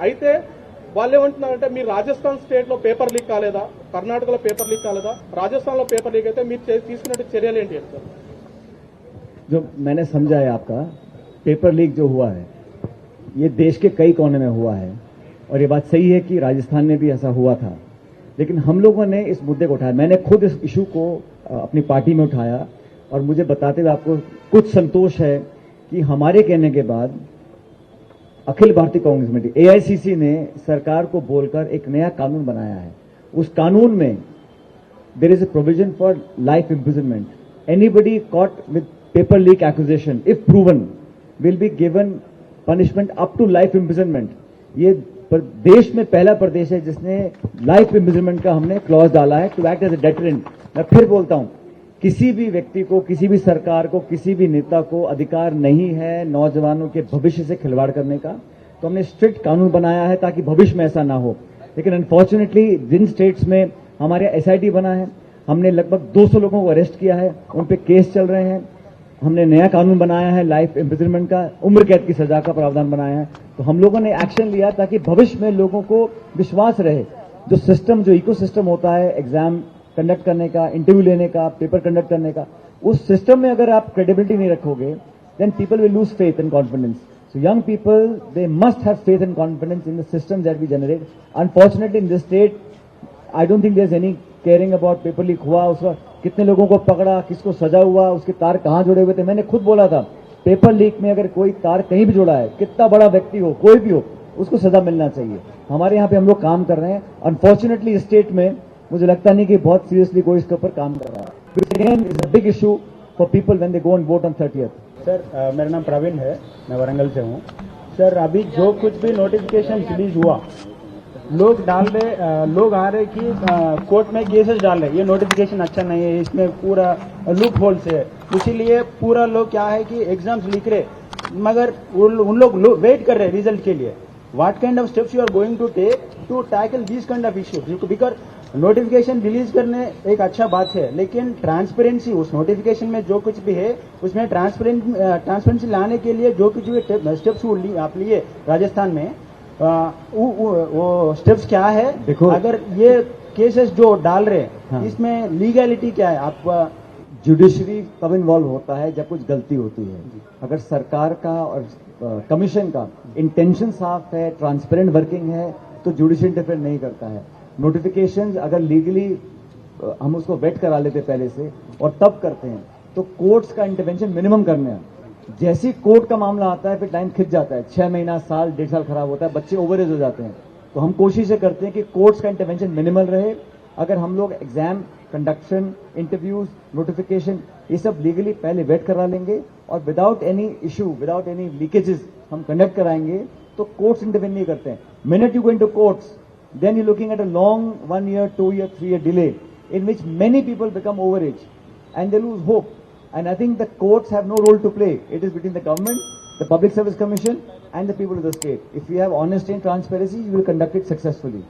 అయితే వాళ్ళు ఏమంటున్నారంటే మీరు రాజస్థాన్ స్టేట్ లో పేపర్ లీక్ కాలేదా, కర్ణాటకలో పేపర్ లీక్ కాలేదా, రాజస్థాన్ లో పేపర్ లీక్ అయితే మీరు తీసుకున్నట్టు చర్యలు ఏంటి సార్? जो मैंने समझा है आपका पेपर लीक जो हुआ है ये देश के कई कोने में हुआ है और ये बात सही है कि राजस्थान में भी ऐसा हुआ था, लेकिन हम लोगों ने इस मुद्दे को उठाया। मैंने खुद इस इशू को अपनी पार्टी में उठाया और मुझे बताते हुए आपको कुछ संतोष है कि हमारे कहने के बाद अखिल भारतीय कांग्रेस कमेटी एआईसीसी ने सरकार को बोलकर एक नया कानून बनाया है। उस कानून में there is a provision for life imprisonment. Anybody caught with paper leak accusation if proven will be given punishment up to life imprisonment. ये देश में पहला प्रदेश है जिसने लाइफ इम्प्रिजनमेंट का हमने क्लॉज डाला है to act as a deterrent. मैं फिर बोलता हूं, किसी भी व्यक्ति को, किसी भी सरकार को, किसी भी नेता को अधिकार नहीं है नौजवानों के भविष्य से खिलवाड़ करने का। तो हमने स्ट्रिक्ट कानून बनाया है ताकि भविष्य में ऐसा ना हो। लेकिन अनफॉर्चुनेटली जिन स्टेट्स में हमारे एसआईटी बना है, हमने लगभग 200 लोगों को अरेस्ट किया है, उन पे केस चल रहे हैं। हमने नया कानून बनाया है लाइफ इम्प्रिजनमेंट का, उम्र कैद की सजा का प्रावधान बनाया है। तो हम लोगों ने एक्शन लिया ताकि भविष्य में लोगों को विश्वास रहे। जो सिस्टम, जो इकोसिस्टम होता है एग्जाम कंडक्ट करने का, इंटरव्यू लेने का, पेपर कंडक्ट करने का, उस सिस्टम में अगर आप क्रेडिबिलिटी नहीं रखोगे then people will lose faith and confidence. So young people they must have faith and confidence in the system that we generate. Unfortunately in this state I don't think there is any caring about paper leak हुआ, उसका कितने लोगों को पकड़ा, किसको सजा हुआ, उसके तार कहां जुड़े हुए थे। मैंने खुद बोला था पेपर लीक में अगर कोई तार कहीं भी जुड़ा है, कितना बड़ा व्यक्ति हो, कोई भी हो, उसको सजा मिलना चाहिए। हमारे यहाँ पे हम लोग काम कर रहे हैं। अनफॉर्चुनेटली इस स्टेट में मुझे लगता नहीं कि बहुत सीरियसली कोई इसके ऊपर काम कर रहा है। Again is a big issue for people when they go and vote on 30th। Sir मेरा नाम प्रवीण है, मैं वारंगल से हूँ। सर अभी जो कुछ भी नोटिफिकेशन रिलीज हुआ, लोग लोग आ रहे कि कोर्ट में केसेस डाल रहे, ये नोटिफिकेशन अच्छा नहीं है, इसमें पूरा लूप होल्स है, इसीलिए पूरा लोग क्या है कि एग्जाम्स लिख रहे, मगर उन लोग वेट कर रहे रिजल्ट के लिए। What kind of steps you are going to take to tackle this kind of issues? Because notification release करने एक अच्छा बात है, लेकिन ट्रांसपेरेंसी उस नोटिफिकेशन में जो कुछ भी है उसमें ट्रांसपेरेंसी लाने के लिए जो कुछ भी स्टेप्स आप लिए राजस्थान में, वो स्टेप्स क्या है? देखो, अगर ये केसेस जो डाल रहे हैं इसमें लीगैलिटी क्या है? आप जुडिशरी कब इन्वॉल्व होता है जब कुछ गलती होती है। अगर सरकार का और कमीशन का इंटेंशन साफ है, ट्रांसपेरेंट वर्किंग है, तो जुडिशरी इंटरफेयर नहीं करता है। नोटिफिकेशंस अगर लीगली हम उसको वेट करा लेते पहले से और तब करते हैं तो कोर्ट्स का इंटरवेंशन मिनिमम करने हैं। जैसी कोर्ट का मामला आता है फिर टाइम खिंच जाता है, 6 महीना, साल, 1.5 साल खराब होता है, बच्चे ओवरेज हो जाते हैं। तो हम कोशिश करते हैं कि कोर्ट्स का इंटरवेंशन मिनिमल रहे। अगर हम लोग एग्जाम कंडक्शन, इंटरव्यूज, नोटिफिकेशन ये सब लीगली पहले वेट करा लेंगे और without any issue, without any leakages हम कंडक्ट कराएंगे तो कोर्ट्स इंटरवेन नहीं करते हैं। Minute you go into courts then you're looking at a long 1 year, 2 year, 3 year delay in which many people become overage and they lose hope. And I think the courts have no role to play. It is between the government, the Public Service Commission and the people of the state. If we have honesty and transparency, we will conduct it successfully.